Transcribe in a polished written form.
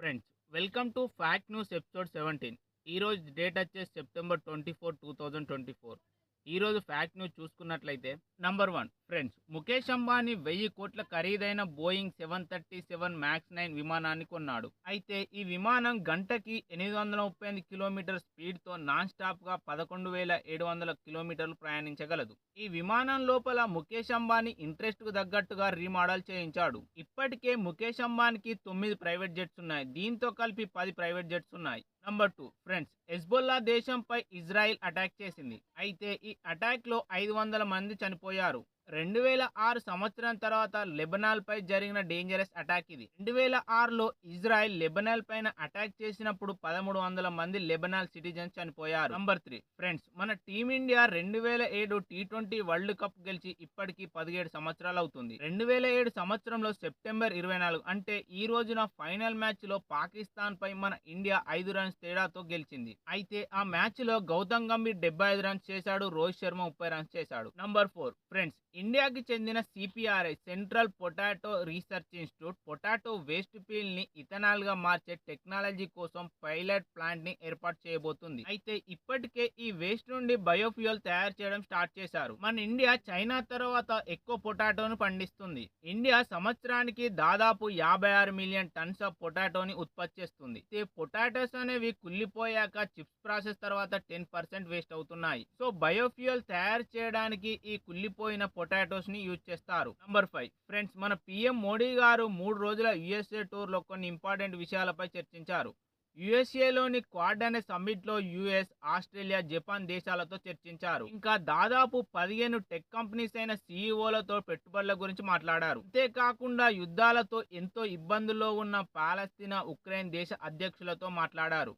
Friends, welcome to fact news episode 17. ఈరోజు date వచ్చేసి September 24, 2024. ఈరోజు ఫ్యాక్ట్ న్యూస్ చూసుకున్నట్లయితే నంబర్ 1 ఫ్రెండ్స్, ముఖేష్ అంబానీ 1000 కోట్ల ఖరీదైన బోయింగ్ 737 మ్యాక్స్ 9 విమానాన్ని కొన్నాడు. అయితే ఈ విమానం గంటకి 838 కిలోమీటర్ స్పీడ్తో నాన్ స్టాప్గా 11,700 కిలోమీటర్లు ప్రయాణించగలదు. ఈ విమానం లోపల ముఖేష్ అంబానీ ఇంట్రెస్ట్కు తగ్గట్టుగా రీమోడల్ చేయించాడు. ఇప్పటికే ముఖేష్ అంబానీకి 9 ప్రైవేట్ జెట్స్ ఉన్నాయి. దీంతో కలిపి 10 ప్రైవేట్ జెట్స్ ఉన్నాయి. నంబర్ 2 ఫ్రెండ్స్, హెజ్బొల్లా దేశంపై ఇజ్రాయిల్ అటాక్ చేసింది. అయితే ఈ అటాక్ లో 500 మంది చనిపోయారు. 2006 సంవత్సరం తర్వాత లెబనాన్ పై జరిగిన డేంజరస్ అటాక్ ఇది. 2006లో ఇజ్రాయెల్ లెబనాన్ పైన అటాక్ చేసినప్పుడు 1300 మంది లెబనాన్ సిటిజన్స్ చనిపోయారు. నంబర్ 3 ఫ్రెండ్స్, మన టీమిండియా 2007 టీ20 వరల్డ్ కప్ గెలిచి ఇప్పటికి 17 సంవత్సరాలు అవుతుంది. 2007 సంవత్సరంలో సెప్టెంబర్ 24 అంటే ఈ రోజున ఫైనల్ మ్యాచ్ లో పాకిస్తాన్ పై మన ఇండియా 5 రన్స్ తేడాతో గెలిచింది. అయితే ఆ మ్యాచ్ లో గౌతమ్ గంభీర్ 75 రన్స్ చేశాడు, రోహిత్ శర్మ 30 రన్స్ చేశాడు. నంబర్ 4 ఫ్రెండ్స్, ఇండియాకి చెందిన CPRI central potato research institute potato waste peel ని ఇథనాల్ గా మార్చే టెక్నాలజీ కోసం పైలట్ ప్లాంట్ ని ఏర్పాటు చేయబోతుంది. అయితే ఇప్పటికే ఈ వేస్ట్ నుండి బయోఫ్యూయల్ తయారు చేయడం స్టార్ట్ చేశారు. మన ఇండియా చైనా తర్వాత ఎక్కువ పొటాటోను పండిస్తుంది. ఇండియా సంవత్సరానికి దాదాపు 56 మిలియన్ టన్స్ ఆఫ్ పొటాటోని ఉత్పత్తి చేస్తుంది. పొటాటోస్ అనేవి కుళ్ళిపోయాక చిప్స్ ప్రాసెస్ తర్వాత 10% వేస్ట్ అవుతున్నాయి. సో బయోఫ్యూయల్ తయారు చేయడానికి ఈ కుళ్ళిపోయిన పొటాటోస్ ని యూజ్ చేస్తారు. నంబర్ 5 ఫ్రెండ్స్, మన పిఎం మోడీ గారు 3 రోజుల యుఎస్ఏ టూర్ లో కొన్ని ఇంపార్టెంట్ విషయాలపై చర్చించారు. యుఎస్ఏలోని క్వాడ్ అనే సమ్మిట్ లో యుఎస్, ఆస్ట్రేలియా, జపాన్ దేశాలతో చర్చించారు. ఇంకా దాదాపు 15 టెక్ కంపెనీస్ అయిన సీఈఓలతో పెట్టుబడుల గురించి మాట్లాడారు. అంతేకాకుండా యుద్ధాలతో ఎంతో ఇబ్బందుల్లో ఉన్న పాలస్తీనా, ఉక్రెయిన్ దేశ అధ్యక్షులతో మాట్లాడారు.